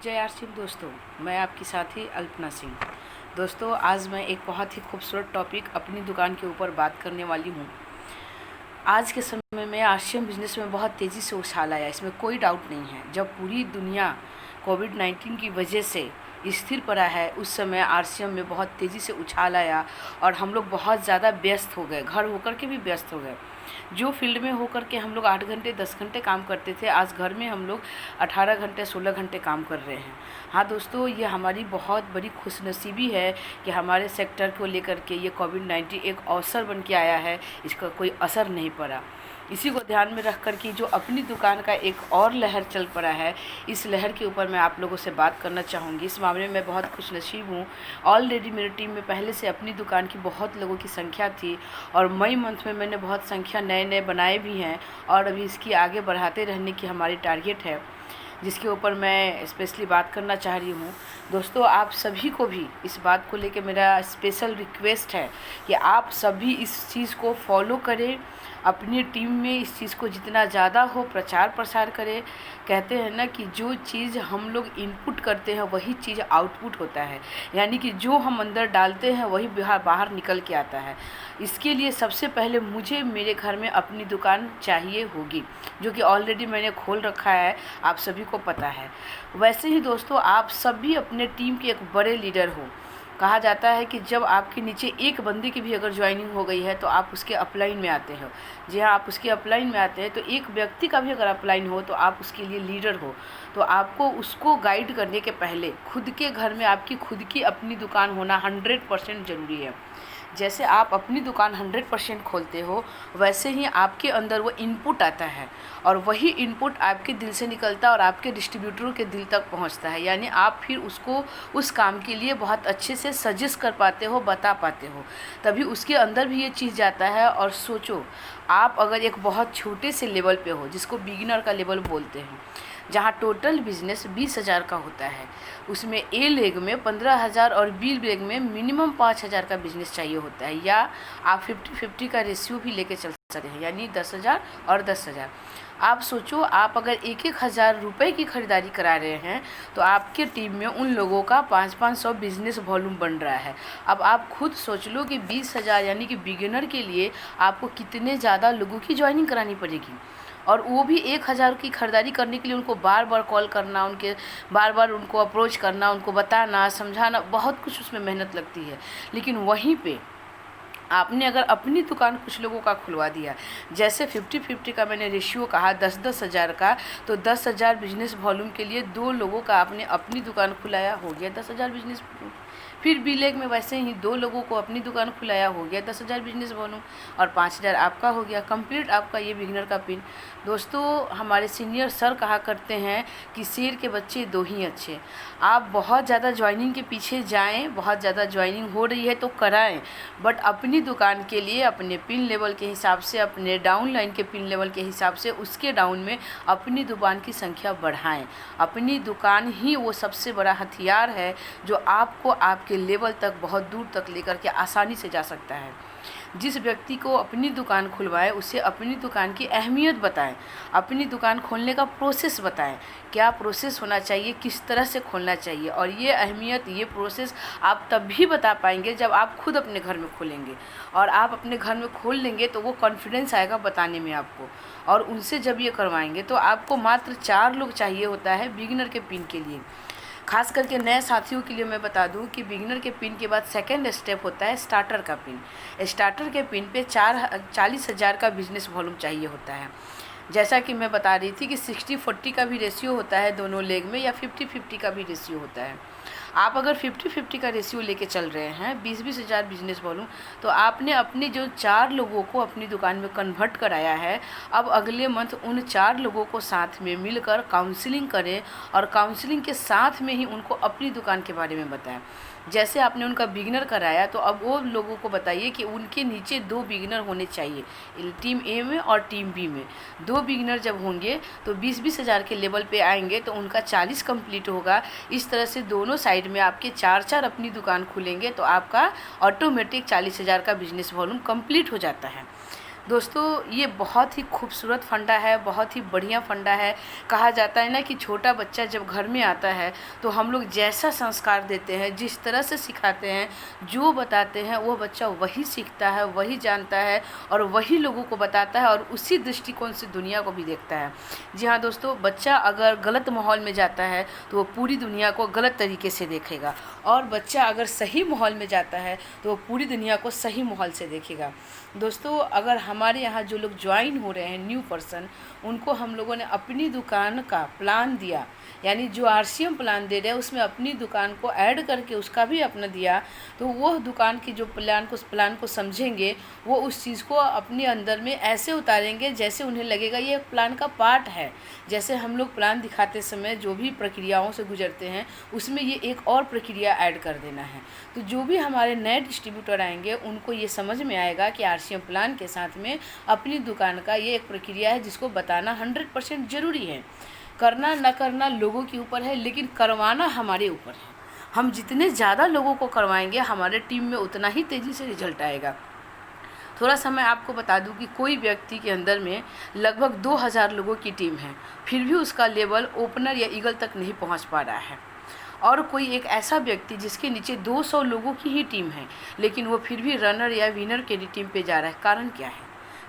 जय आर सिंह दोस्तों, मैं आपकी साथी अल्पना सिंह। दोस्तों, आज मैं एक बहुत ही खूबसूरत टॉपिक अपनी दुकान के ऊपर बात करने वाली हूँ। आज के समय में आरसीएम बिजनेस में बहुत तेज़ी से उछाल आया, इसमें कोई डाउट नहीं है। जब पूरी दुनिया कोविड-19 की वजह से स्थिर पड़ा है, उस समय आरसीएम में बहुत तेज़ी से उछाल आया और हम लोग बहुत ज़्यादा व्यस्त हो गए, घर होकर के भी व्यस्त हो गए। जो फील्ड में होकर के हम लोग 8 घंटे 10 घंटे काम करते थे, आज घर में हम लोग 18 घंटे 16 घंटे काम कर रहे हैं। हाँ दोस्तों, ये हमारी बहुत बड़ी खुशनसीबी है कि हमारे सेक्टर को लेकर के ये कोविड-19 एक अवसर बन के आया है, इसका कोई असर नहीं पड़ा। इसी को ध्यान में रख कर के जो अपनी दुकान का एक और लहर चल पड़ा है, इस लहर के ऊपर मैं आप लोगों से बात करना चाहूँगी। इस मामले में मैं बहुत खुशनसीब हूँ। ऑलरेडी मेरी टीम में पहले से अपनी दुकान की बहुत लोगों की संख्या थी और मई मंथ में मैंने बहुत संख्या नए बनाए भी हैं और अभी इसकी आगे बढ़ाते रहने की हमारी टारगेट है, जिसके ऊपर मैं स्पेशली बात करना चाह रही हूँ। दोस्तों, आप सभी को भी इस बात को लेकर मेरा स्पेशल रिक्वेस्ट है कि आप सभी इस चीज़ को फॉलो करें, अपनी टीम में इस चीज़ को जितना ज़्यादा हो प्रचार प्रसार करें। कहते हैं ना कि जो चीज़ हम लोग इनपुट करते हैं वही चीज़ आउटपुट होता है, यानी कि जो हम अंदर डालते हैं वही बाहर निकल के आता है। इसके लिए सबसे पहले मुझे मेरे घर में अपनी दुकान चाहिए होगी, जो कि ऑलरेडी मैंने खोल रखा है, आप सभी को पता है। वैसे ही दोस्तों, आप सभी अपने टीम के एक बड़े लीडर हो। कहा जाता है कि जब आपके नीचे एक बंदे की भी अगर ज्वाइनिंग हो गई है तो आप उसके अपलाइन में आते हो। जी हाँ, आप उसके अपलाइन में आते हैं, तो एक व्यक्ति का भी अगर अपलाइन हो तो आप उसके लिए लीडर हो। तो आपको उसको गाइड करने के पहले खुद के घर में आपकी खुद की अपनी दुकान होना 100% ज़रूरी है। जैसे आप अपनी दुकान 100% खोलते हो, वैसे ही आपके अंदर वो इनपुट आता है और वही इनपुट आपके दिल से निकलता है और आपके डिस्ट्रीब्यूटरों के दिल तक पहुंचता है। यानी आप फिर उसको उस काम के लिए बहुत अच्छे से सजेस्ट कर पाते हो, बता पाते हो, तभी उसके अंदर भी ये चीज़ जाता है। और सोचो, आप अगर एक बहुत छोटे से लेवल पे हो, जिसको बिगिनर का लेवल बोलते हैं, जहाँ टोटल बिज़नेस 20,000 का होता है, उसमें ए लेग में 15,000 और बी लेग में मिनिमम 5,000 का बिज़नेस चाहिए होता है। या आप 50-50 का रेशियो भी लेके चल सकते हैं, यानी 10,000 और 10,000। आप सोचो, आप अगर 1,000 रुपये की ख़रीदारी करा रहे हैं तो आपके टीम में उन लोगों का 500-500 बिज़नेस वॉल्यूम बन रहा है। अब आप खुद सोच लो कि 20,000 यानी कि बिगिनर के लिए आपको कितने ज़्यादा लोगों की ज्वाइनिंग करानी पड़ेगी, और वो भी 1,000 की ख़रीदारी करने के लिए उनको बार बार कॉल करना, उनके बार बार उनको अप्रोच करना, उनको बताना, समझाना, बहुत कुछ उसमें मेहनत लगती है। लेकिन वहीं पे आपने अगर अपनी दुकान कुछ लोगों का खुलवा दिया, जैसे 50-50 का मैंने रेशियो कहा, 10-10 हज़ार का, तो 10,000 बिजनेस वॉल्यूम के लिए 2 लोगों का आपने अपनी दुकान खुलाया, हो गया 10,000 बिजनेस। फिर बी लेग में वैसे ही 2 लोगों को अपनी दुकान खुलाया, हो गया 10,000 बिजनेस वॉल्यूम, और 5,000 आपका हो गया कंप्लीट आपका ये बिगिनर का पिन। दोस्तों, हमारे सीनियर सर कहा करते हैं कि शेर के बच्चे 2 ही अच्छे। आप बहुत ज़्यादा ज्वाइनिंग के पीछे जाएं, बहुत ज़्यादा ज्वाइनिंग हो रही है तो कराएं, बट अपनी दुकान के लिए अपने पिन लेवल के हिसाब से, अपने डाउन लाइन के पिन लेवल के हिसाब से, उसके डाउन में अपनी दुकान की संख्या बढ़ाएं। अपनी दुकान ही वो सबसे बड़ा हथियार है जो आपको आपके लेवल तक, बहुत दूर तक लेकर के आसानी से जा सकता है। जिस व्यक्ति को अपनी दुकान खुलवाएं, उसे अपनी दुकान की अहमियत बताएं, अपनी दुकान खोलने का प्रोसेस बताएं, क्या प्रोसेस होना चाहिए, किस तरह से खोलना चाहिए। और ये अहमियत, ये प्रोसेस आप तब भी बता पाएंगे जब आप खुद अपने घर में खोलेंगे, और आप अपने घर में खोल लेंगे तो वो कॉन्फिडेंस आएगा बताने में आपको। और उनसे जब ये करवाएंगे तो आपको मात्र 4 लोग चाहिए होता है बिगिनर के पिन के लिए। खास करके नए साथियों के लिए मैं बता दूं कि बिगिनर के पिन के बाद सेकंड स्टेप होता है स्टार्टर का पिन। स्टार्टर के पिन पे 40,000 का बिज़नेस वॉल्यूम चाहिए होता है। जैसा कि मैं बता रही थी कि 60-40 का भी रेशियो होता है दोनों लेग में, या 50-50 का भी रेशियो होता है। आप अगर 50-50 का रेशियो लेके चल रहे हैं, 20-20 हज़ार बिजनेस वॉल्यूम, तो आपने अपने जो 4 लोगों को अपनी दुकान में कन्वर्ट कराया है, अब अगले मंथ उन 4 लोगों को साथ में मिलकर काउंसलिंग करें और काउंसलिंग के साथ में ही उनको अपनी दुकान के बारे में बताएं। जैसे आपने उनका बिगिनर कराया, तो अब वो लोगों को बताइए कि उनके नीचे 2 बिगिनर होने चाहिए, टीम ए में और टीम बी में। 2 बिगिनर जब होंगे तो 20-20 हज़ार के लेवल पे आएंगे तो उनका 40 कंप्लीट होगा। इस तरह से दोनों साइड में आपके 4-4 अपनी दुकान खुलेंगे तो आपका ऑटोमेटिक 40,000 का बिजनेस वॉल्यूम कंप्लीट हो जाता है। दोस्तों ये बहुत ही खूबसूरत फंडा है, बहुत ही बढ़िया फंडा है। कहा जाता है ना कि छोटा बच्चा जब घर में आता है तो हम लोग जैसा संस्कार देते हैं, जिस तरह से सिखाते हैं, जो बताते हैं, वो बच्चा वही सीखता है, वही जानता है और वही लोगों को बताता है और उसी दृष्टिकोण से दुनिया को भी देखता है। जी हाँ दोस्तों, बच्चा अगर गलत माहौल में जाता है तो वो पूरी दुनिया को गलत तरीके से देखेगा और बच्चा अगर सही माहौल में जाता है तो वो पूरी दुनिया को सही माहौल से देखेगा। दोस्तों अगर हमारे यहाँ जो लोग ज्वाइन हो रहे हैं न्यू पर्सन, उनको हम लोगों ने अपनी दुकान का प्लान दिया, यानी जो RCM प्लान दे रहे हैं उसमें अपनी दुकान को ऐड करके उसका भी अपना दिया, तो वो दुकान की जो प्लान को समझेंगे वो उस चीज़ को अपने अंदर में ऐसे उतारेंगे जैसे उन्हें लगेगा ये प्लान का पार्ट है। जैसे हम लोग प्लान दिखाते समय जो भी प्रक्रियाओं से गुजरते हैं उसमें ये एक और प्रक्रिया ऐड कर देना है। तो जो भी हमारे नए डिस्ट्रीब्यूटर आएंगे उनको ये समझ में आएगा कि RCM प्लान के साथ में अपनी दुकान का ये एक प्रक्रिया है जिसको बताना 100% ज़रूरी है। करना न करना लोगों के ऊपर है, लेकिन करवाना हमारे ऊपर है। हम जितने ज़्यादा लोगों को करवाएंगे हमारे टीम में उतना ही तेज़ी से रिजल्ट आएगा। थोड़ा सा मैं आपको बता दूं कि कोई व्यक्ति के अंदर में लगभग 2000 लोगों की टीम है, फिर भी उसका लेवल ओपनर या ईगल तक नहीं पहुंच पा रहा है। और कोई एक ऐसा व्यक्ति जिसके नीचे 200 लोगों की ही टीम है, लेकिन वो फिर भी रनर या विनर के टीम पे जा रहा है। कारण क्या है?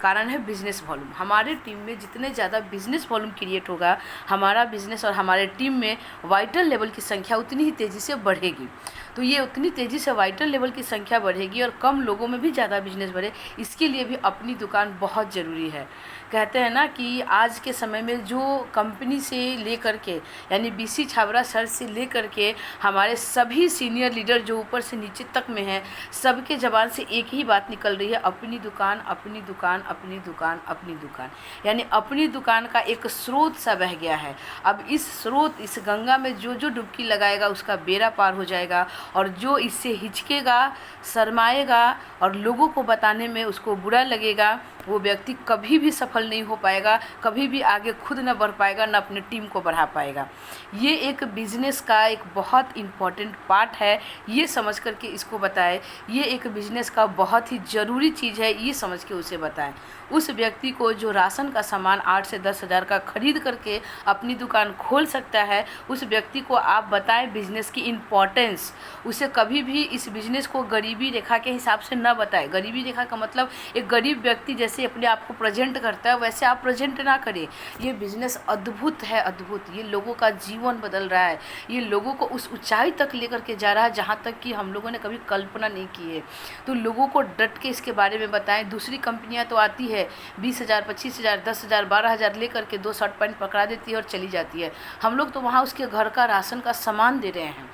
कारण है बिज़नेस वॉल्यूम। हमारे टीम में जितने ज़्यादा बिज़नेस वॉल्यूम क्रिएट होगा, हमारा बिज़नेस और हमारे टीम में वाइटल लेवल की संख्या उतनी ही तेज़ी से बढ़ेगी। तो ये उतनी तेज़ी से वाइटल लेवल की संख्या बढ़ेगी और कम लोगों में भी ज़्यादा बिजनेस बढ़े, इसके लिए भी अपनी दुकान बहुत ज़रूरी है। कहते हैं ना कि आज के समय में जो कंपनी से लेकर के, यानी BC छाबड़ा सर से लेकर के हमारे सभी सीनियर लीडर जो ऊपर से नीचे तक में हैं, सबके ज़बान से एक ही बात निकल रही है, अपनी दुकान, अपनी दुकान, अपनी दुकान, अपनी दुकान। यानी अपनी दुकान का एक स्रोत सा बह गया है। अब इस स्रोत, इस गंगा में जो जो डुबकी लगाएगा उसका बेड़ा पार हो जाएगा, और जो इससे हिचकेगा, शर्माएगा और लोगों को बताने में उसको बुरा लगेगा, वो व्यक्ति कभी भी सफल नहीं हो पाएगा, कभी भी आगे खुद न बढ़ पाएगा, न अपने टीम को बढ़ा पाएगा। ये एक बिज़नेस का एक बहुत इम्पॉर्टेंट पार्ट है, ये समझ कर के इसको बताएं। ये एक बिज़नेस का बहुत ही ज़रूरी चीज़ है, ये समझ के उसे बताएं। उस व्यक्ति को जो राशन का सामान 8 से 10 हज़ार का खरीद करके अपनी दुकान खोल सकता है, उस व्यक्ति को आप बताएं बिज़नेस की इम्पॉर्टेंस। उसे कभी भी इस बिज़नेस को गरीबी रेखा के हिसाब से न बताएं। गरीबी रेखा का मतलब एक गरीब व्यक्ति जैसे अपने आप को प्रेजेंट करता है वैसे आप प्रेजेंट ना करें। ये बिज़नेस अद्भुत है, अद्भुत। ये लोगों का जीवन बदल रहा है, ये लोगों को उस ऊंचाई तक लेकर के जा रहा है जहाँ तक कि हम लोगों ने कभी कल्पना नहीं की है। तो लोगों को डट के इसके बारे में बताएं। दूसरी कंपनियां तो आती है 20,000, 25,000, 10,000, 12,000 लेकर के 2 शर्ट पैंट पकड़ा देती है और चली जाती है। हम लोग तो वहाँ उसके घर का राशन का सामान दे रहे हैं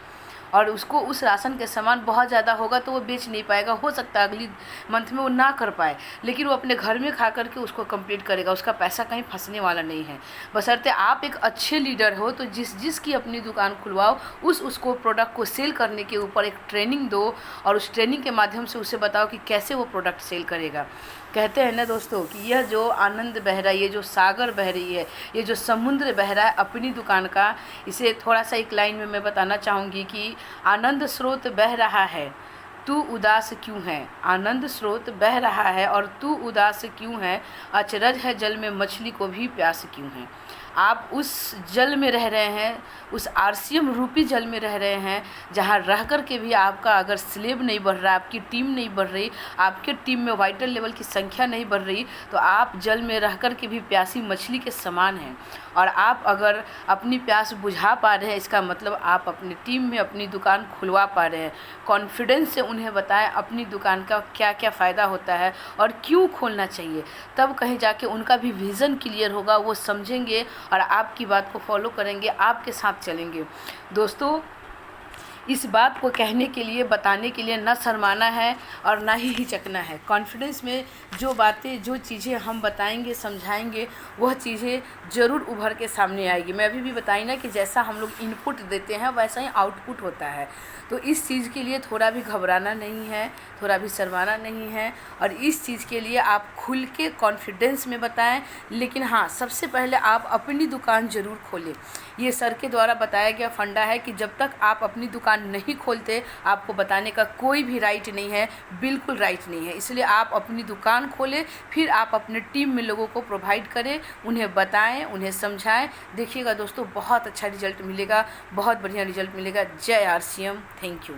और उसको उस राशन के सामान बहुत ज़्यादा होगा तो वो बेच नहीं पाएगा। हो सकता है अगली मंथ में वो ना कर पाए, लेकिन वो अपने घर में खा करके उसको कंप्लीट करेगा। उसका पैसा कहीं फंसने वाला नहीं है। बशर्ते आप एक अच्छे लीडर हो तो जिसकी अपनी दुकान खुलवाओ, उसको प्रोडक्ट को सेल करने के ऊपर एक ट्रेनिंग दो और उस ट्रेनिंग के माध्यम से उसे बताओ कि कैसे वो प्रोडक्ट सेल करेगा। कहते हैं ना दोस्तों कि यह जो आनंद बह रहा है, ये जो सागर बह रही है, ये जो समुद्र बह रहा है अपनी दुकान का, इसे थोड़ा सा एक लाइन में मैं बताना चाहूँगी कि आनंद स्रोत बह रहा है, तू उदास क्यों है। आनंद स्रोत बह रहा है और तू उदास क्यों है, अचरज है जल में मछली को भी प्यास क्यों है। आप उस जल में रह रहे हैं, उस RCM रूपी जल में रह रहे हैं जहाँ रह कर के भी आपका अगर स्लेब नहीं बढ़ रहा, आपकी टीम नहीं बढ़ रही, आपके टीम में वाइटल लेवल की संख्या नहीं बढ़ रही, तो आप जल में रह कर के भी प्यासी मछली के समान हैं। और आप अगर अपनी प्यास बुझा पा रहे हैं, इसका मतलब आप अपनी टीम में अपनी दुकान खुलवा पा रहे हैं। कॉन्फिडेंस से उन्हें बताएं अपनी दुकान का क्या क्या फ़ायदा होता है और क्यों खोलना चाहिए, तब कहीं जाके उनका भी विज़न क्लियर होगा, वो समझेंगे और आपकी बात को फॉलो करेंगे, आपके साथ चलेंगे। दोस्तों इस बात को कहने के लिए, बताने के लिए न शर्माना है और ना ही हिचकना है। कॉन्फिडेंस में जो बातें, जो चीज़ें हम बताएंगे, समझाएंगे, वह चीज़ें ज़रूर उभर के सामने आएगी। मैं अभी भी बताई ना कि जैसा हम लोग इनपुट देते हैं वैसा ही आउटपुट होता है। तो इस चीज़ के लिए थोड़ा भी घबराना नहीं है, थोड़ा भी शर्माना नहीं है और इस चीज़ के लिए आप खुल के कॉन्फिडेंस में बताएं। लेकिन हाँ, सबसे पहले आप अपनी दुकान ज़रूर खोलें। ये सर के द्वारा बताया गया फंडा है कि जब तक आप अपनी दुकान दुकान नहीं खोलते, आपको बताने का कोई भी राइट नहीं है, बिल्कुल राइट नहीं है। इसलिए आप अपनी दुकान खोलें, फिर आप अपने टीम में लोगों को प्रोवाइड करें, उन्हें बताएं, उन्हें समझाएं। देखिएगा दोस्तों, बहुत अच्छा रिजल्ट मिलेगा, बहुत बढ़िया रिजल्ट मिलेगा। जय RCM, थैंक यू।